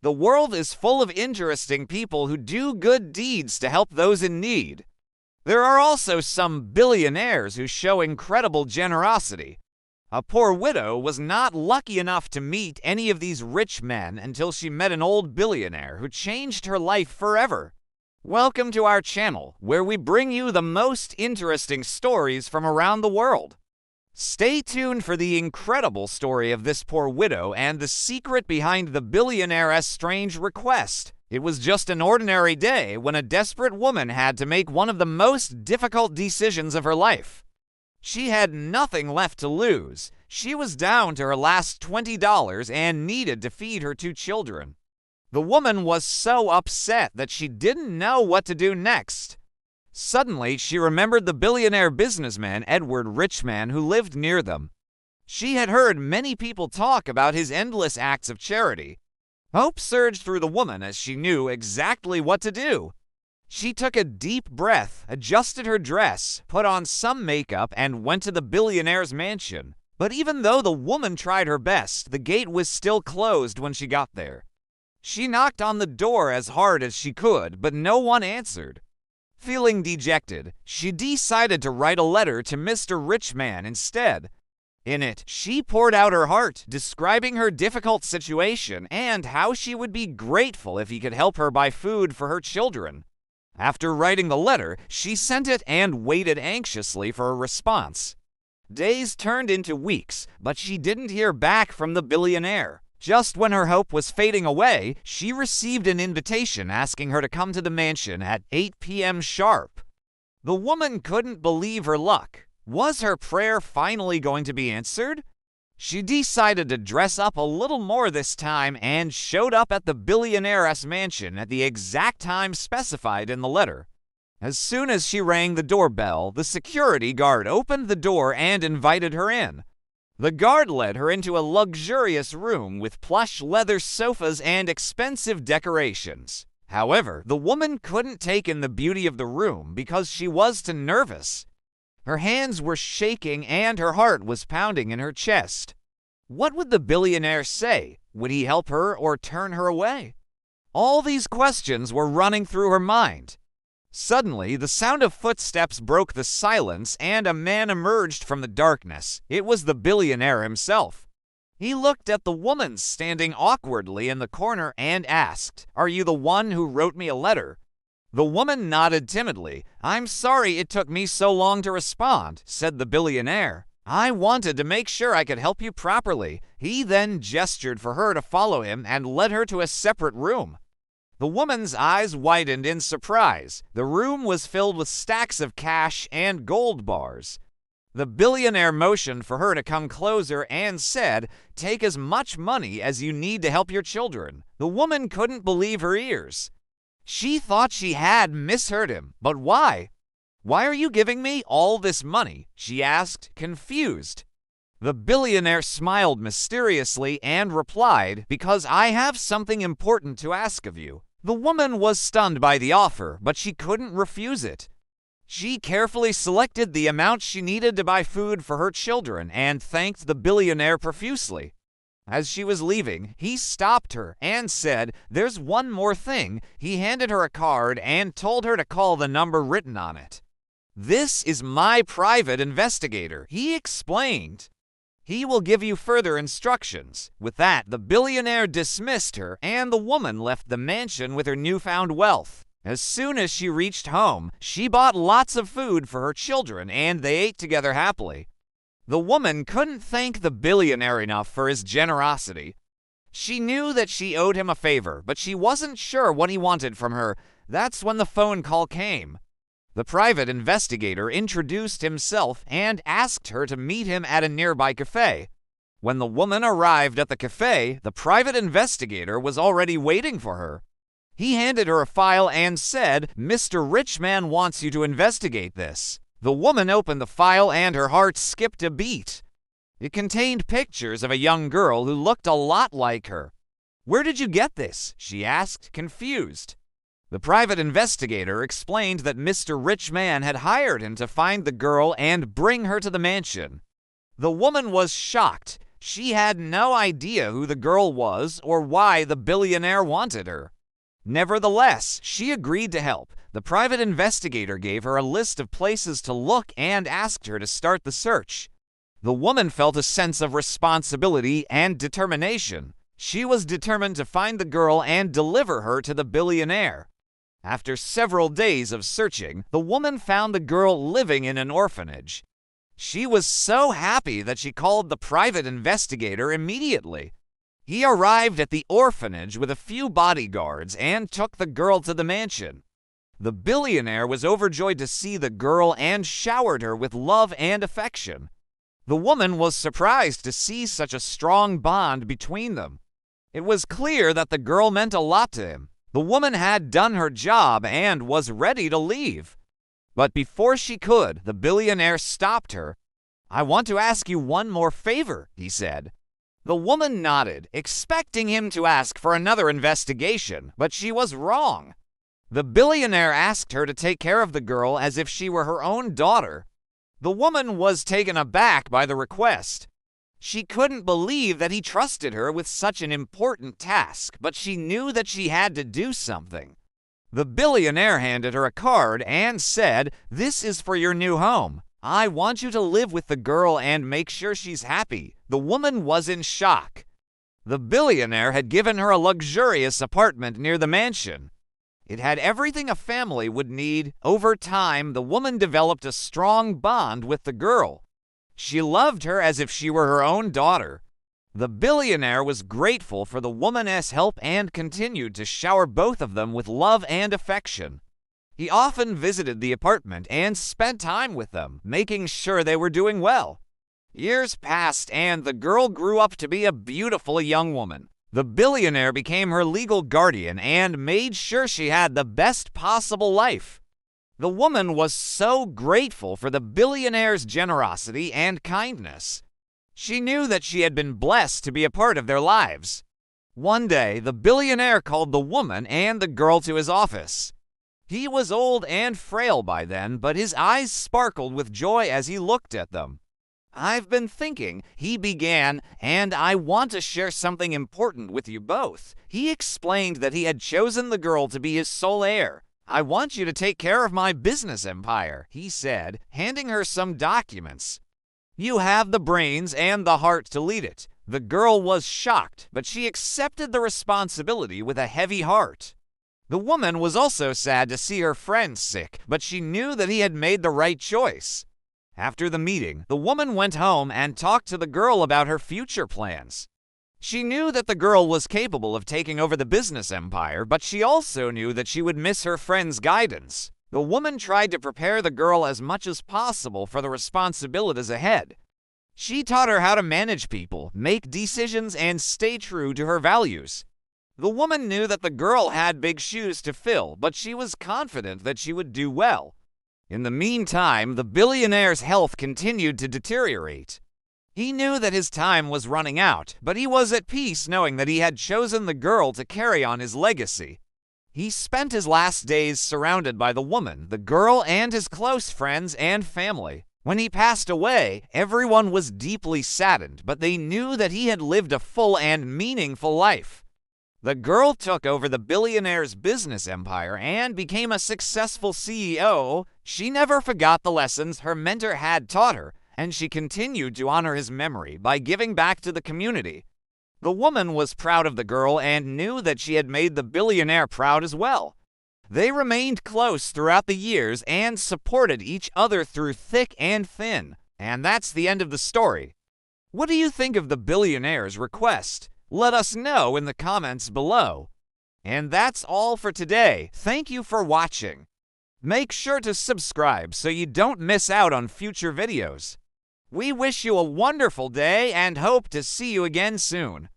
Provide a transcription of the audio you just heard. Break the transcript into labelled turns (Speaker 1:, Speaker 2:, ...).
Speaker 1: The world is full of interesting people who do good deeds to help those in need. There are also some billionaires who show incredible generosity. A poor widow was not lucky enough to meet any of these rich men until she met an old billionaire who changed her life forever. Welcome to our channel, where we bring you the most interesting stories from around the world. Stay tuned for the incredible story of this poor widow and the secret behind the billionaire's strange request. It was just an ordinary day when a desperate woman had to make one of the most difficult decisions of her life. She had nothing left to lose. She was down to her last $20 and needed to feed her 2 children. The woman was so upset that she didn't know what to do next. Suddenly, she remembered the billionaire businessman Edward Richman who lived near them. She had heard many people talk about his endless acts of charity. Hope surged through the woman as she knew exactly what to do. She took a deep breath, adjusted her dress, put on some makeup, and went to the billionaire's mansion. But even though the woman tried her best, the gate was still closed when she got there. She knocked on the door as hard as she could, but no one answered. Feeling dejected, she decided to write a letter to Mr. Richman instead. In it, she poured out her heart, describing her difficult situation and how she would be grateful if he could help her buy food for her children. After writing the letter, she sent it and waited anxiously for a response. Days turned into weeks, but she didn't hear back from the billionaire. Just when her hope was fading away, she received an invitation asking her to come to the mansion at 8 p.m. sharp. The woman couldn't believe her luck. Was her prayer finally going to be answered? She decided to dress up a little more this time and showed up at the billionaire's mansion at the exact time specified in the letter. As soon as she rang the doorbell, the security guard opened the door and invited her in. The guard led her into a luxurious room with plush leather sofas and expensive decorations. However, the woman couldn't take in the beauty of the room because she was too nervous. Her hands were shaking and her heart was pounding in her chest. What would the billionaire say? Would he help her or turn her away? All these questions were running through her mind. Suddenly, the sound of footsteps broke the silence and a man emerged from the darkness. It was the billionaire himself. He looked at the woman standing awkwardly in the corner and asked, "Are you the one who wrote me a letter?" The woman nodded timidly. "I'm sorry it took me so long to respond," said the billionaire. "I wanted to make sure I could help you properly." He then gestured for her to follow him and led her to a separate room. The woman's eyes widened in surprise. The room was filled with stacks of cash and gold bars. The billionaire motioned for her to come closer and said, "Take as much money as you need to help your children." The woman couldn't believe her ears. She thought she had misheard him, but why? "Why are you giving me all this money?" she asked, confused. The billionaire smiled mysteriously and replied, "Because I have something important to ask of you." The woman was stunned by the offer, but she couldn't refuse it. She carefully selected the amount she needed to buy food for her children and thanked the billionaire profusely. As she was leaving, he stopped her and said, "There's one more thing." He handed her a card and told her to call the number written on it. "This is my private investigator," he explained. "He will give you further instructions." With that, the billionaire dismissed her, and the woman left the mansion with her newfound wealth. As soon as she reached home, she bought lots of food for her children, and they ate together happily. The woman couldn't thank the billionaire enough for his generosity. She knew that she owed him a favor, but she wasn't sure what he wanted from her. That's when the phone call came. The private investigator introduced himself and asked her to meet him at a nearby cafe. When the woman arrived at the cafe, the private investigator was already waiting for her. He handed her a file and said, "Mr. Richman wants you to investigate this." The woman opened the file and her heart skipped a beat. It contained pictures of a young girl who looked a lot like her. "Where did you get this?" she asked, confused. The private investigator explained that Mr. Richman had hired him to find the girl and bring her to the mansion. The woman was shocked. She had no idea who the girl was or why the billionaire wanted her. Nevertheless, she agreed to help. The private investigator gave her a list of places to look and asked her to start the search. The woman felt a sense of responsibility and determination. She was determined to find the girl and deliver her to the billionaire. After several days of searching, the woman found the girl living in an orphanage. She was so happy that she called the private investigator immediately. He arrived at the orphanage with a few bodyguards and took the girl to the mansion. The billionaire was overjoyed to see the girl and showered her with love and affection. The woman was surprised to see such a strong bond between them. It was clear that the girl meant a lot to him. The woman had done her job and was ready to leave. But before she could, the billionaire stopped her. "I want to ask you one more favor," he said. The woman nodded, expecting him to ask for another investigation, but she was wrong. The billionaire asked her to take care of the girl as if she were her own daughter. The woman was taken aback by the request. She couldn't believe that he trusted her with such an important task, but she knew that she had to do something. The billionaire handed her a card and said, "This is for your new home. I want you to live with the girl and make sure she's happy." The woman was in shock. The billionaire had given her a luxurious apartment near the mansion. It had everything a family would need. Over time, the woman developed a strong bond with the girl. She loved her as if she were her own daughter. The billionaire was grateful for the woman's help and continued to shower both of them with love and affection. He often visited the apartment and spent time with them, making sure they were doing well. Years passed and the girl grew up to be a beautiful young woman. The billionaire became her legal guardian and made sure she had the best possible life. The woman was so grateful for the billionaire's generosity and kindness. She knew that she had been blessed to be a part of their lives. One day, the billionaire called the woman and the girl to his office. He was old and frail by then, but his eyes sparkled with joy as he looked at them. "I've been thinking," he began, "and I want to share something important with you both." He explained that he had chosen the girl to be his sole heir. "I want you to take care of my business empire," he said, handing her some documents. "You have the brains and the heart to lead it." The girl was shocked, but she accepted the responsibility with a heavy heart. The woman was also sad to see her friend sick, but she knew that he had made the right choice. After the meeting, the woman went home and talked to the girl about her future plans. She knew that the girl was capable of taking over the business empire, but she also knew that she would miss her friend's guidance. The woman tried to prepare the girl as much as possible for the responsibilities ahead. She taught her how to manage people, make decisions, and stay true to her values. The woman knew that the girl had big shoes to fill, but she was confident that she would do well. In the meantime, the billionaire's health continued to deteriorate. He knew that his time was running out, but he was at peace knowing that he had chosen the girl to carry on his legacy. He spent his last days surrounded by the woman, the girl, and his close friends and family. When he passed away, everyone was deeply saddened, but they knew that he had lived a full and meaningful life. The girl took over the billionaire's business empire and became a successful CEO. She never forgot the lessons her mentor had taught her, and she continued to honor his memory by giving back to the community. The woman was proud of the girl and knew that she had made the billionaire proud as well. They remained close throughout the years and supported each other through thick and thin. And that's the end of the story. What do you think of the billionaire's request? Let us know in the comments below. And that's all for today. Thank you for watching. Make sure to subscribe so you don't miss out on future videos. We wish you a wonderful day and hope to see you again soon.